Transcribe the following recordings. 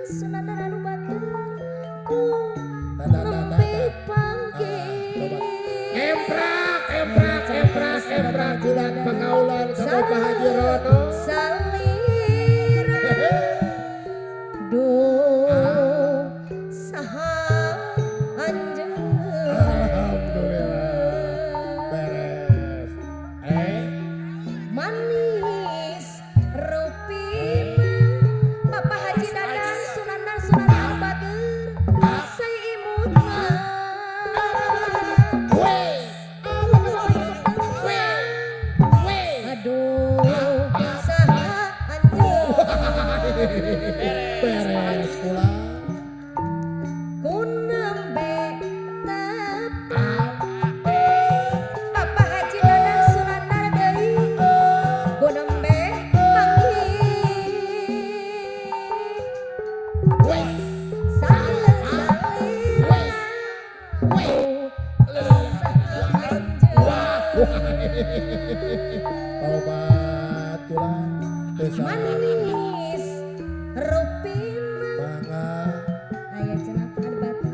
Sunana anu batur ku nembe panggih. Emprak bulan pengaulan kamu Pak Haji Rono. Salira duh saha anjeun. Alhamdulillah beres. Manis rupina Bapak Haji Dadang Sunanan anu batur saya imutna. Aduh saha anjeun. Beres pula. Ku nembe tepi Bapak Haji Dadang Sunanan deui ku nembe panggih. Salirna saha anjeun. Obat tulang desa Manis rupina mangga aya cenah ada bata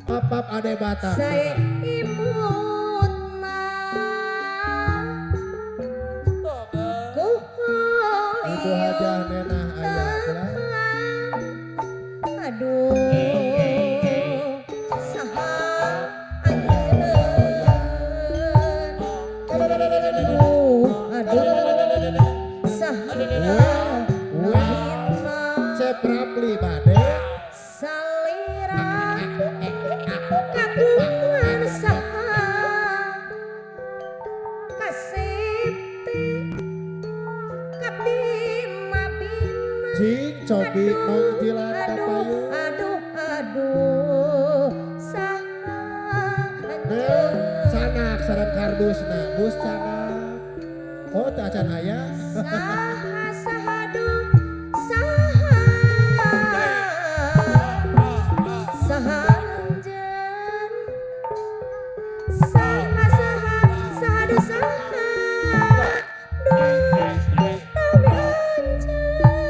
papap ade bata. saya imutna ku Ibu Hajah Nenah aya tulang. aduh saha anjeun. Aduh saha lahirna Seprapli bade. salira kagungan saha kasipti kabima bina. Jing cobi nong jilat kapayu. Aduh saha anjeun. Sanak sareng kardusna bus sanak. Oh tak can aya. Saha sahadu saha saha anjeun. Saha sahadu saha duh nabi anjeun.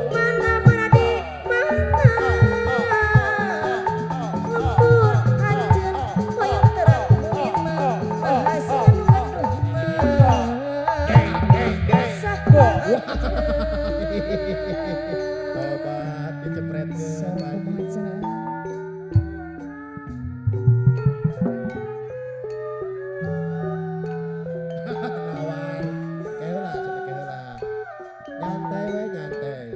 Mana di mana lembur anjeun hoyong terang muirna bahasan waduhna. Obat dicepretkeun lagi. Kawan, keheula cenah keheula. Nyantai we nyantai.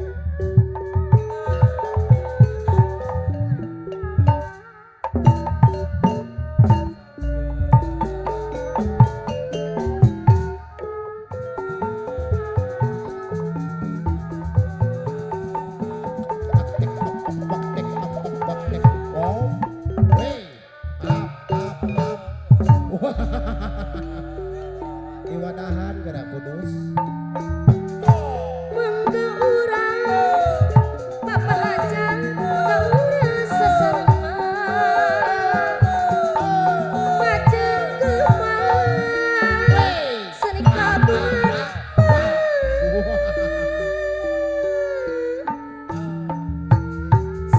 Iwadahan gerak kudus. Mangga urang Bapak Hajah mangga urang seserengan pajeng kemang seni kabungan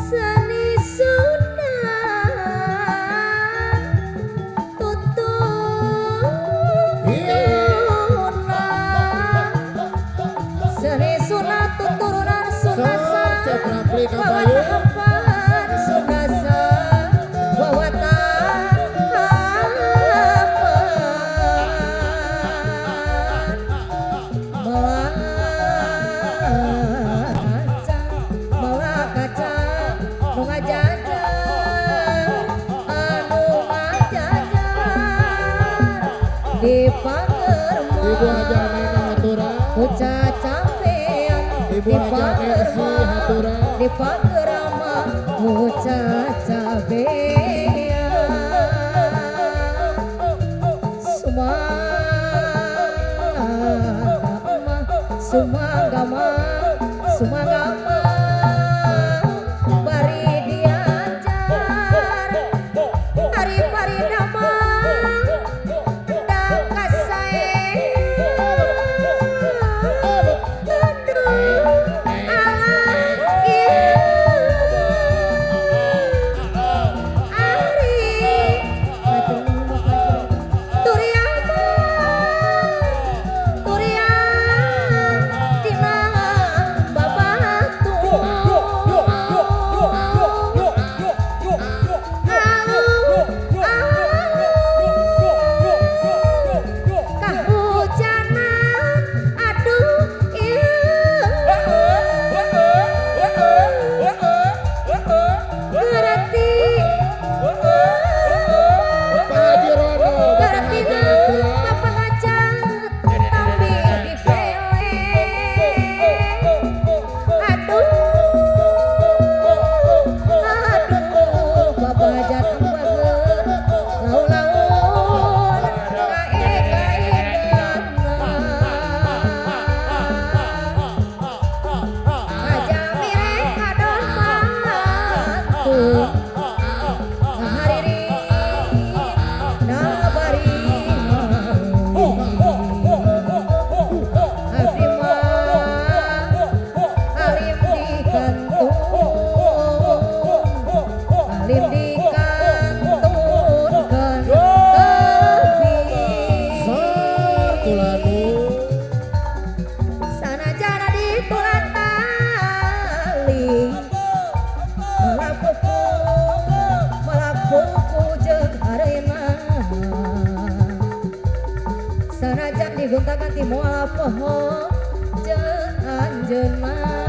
seni sunat tutur seni sunat tuturunan sunasa Seprapli kapayu. wawatahan sunasa melah kaca nu ngajajar anu ngajajar di pangerma Ibu Hajah Nenah haturan. Uca campean Ibu di Hajah Mercy pangerma haturan. di pangerma uca campean sumagama sumagama bari diajar hari paridama hendak kasae aduh alah Sanajan digonta-ganti moal poho jeung anjeunna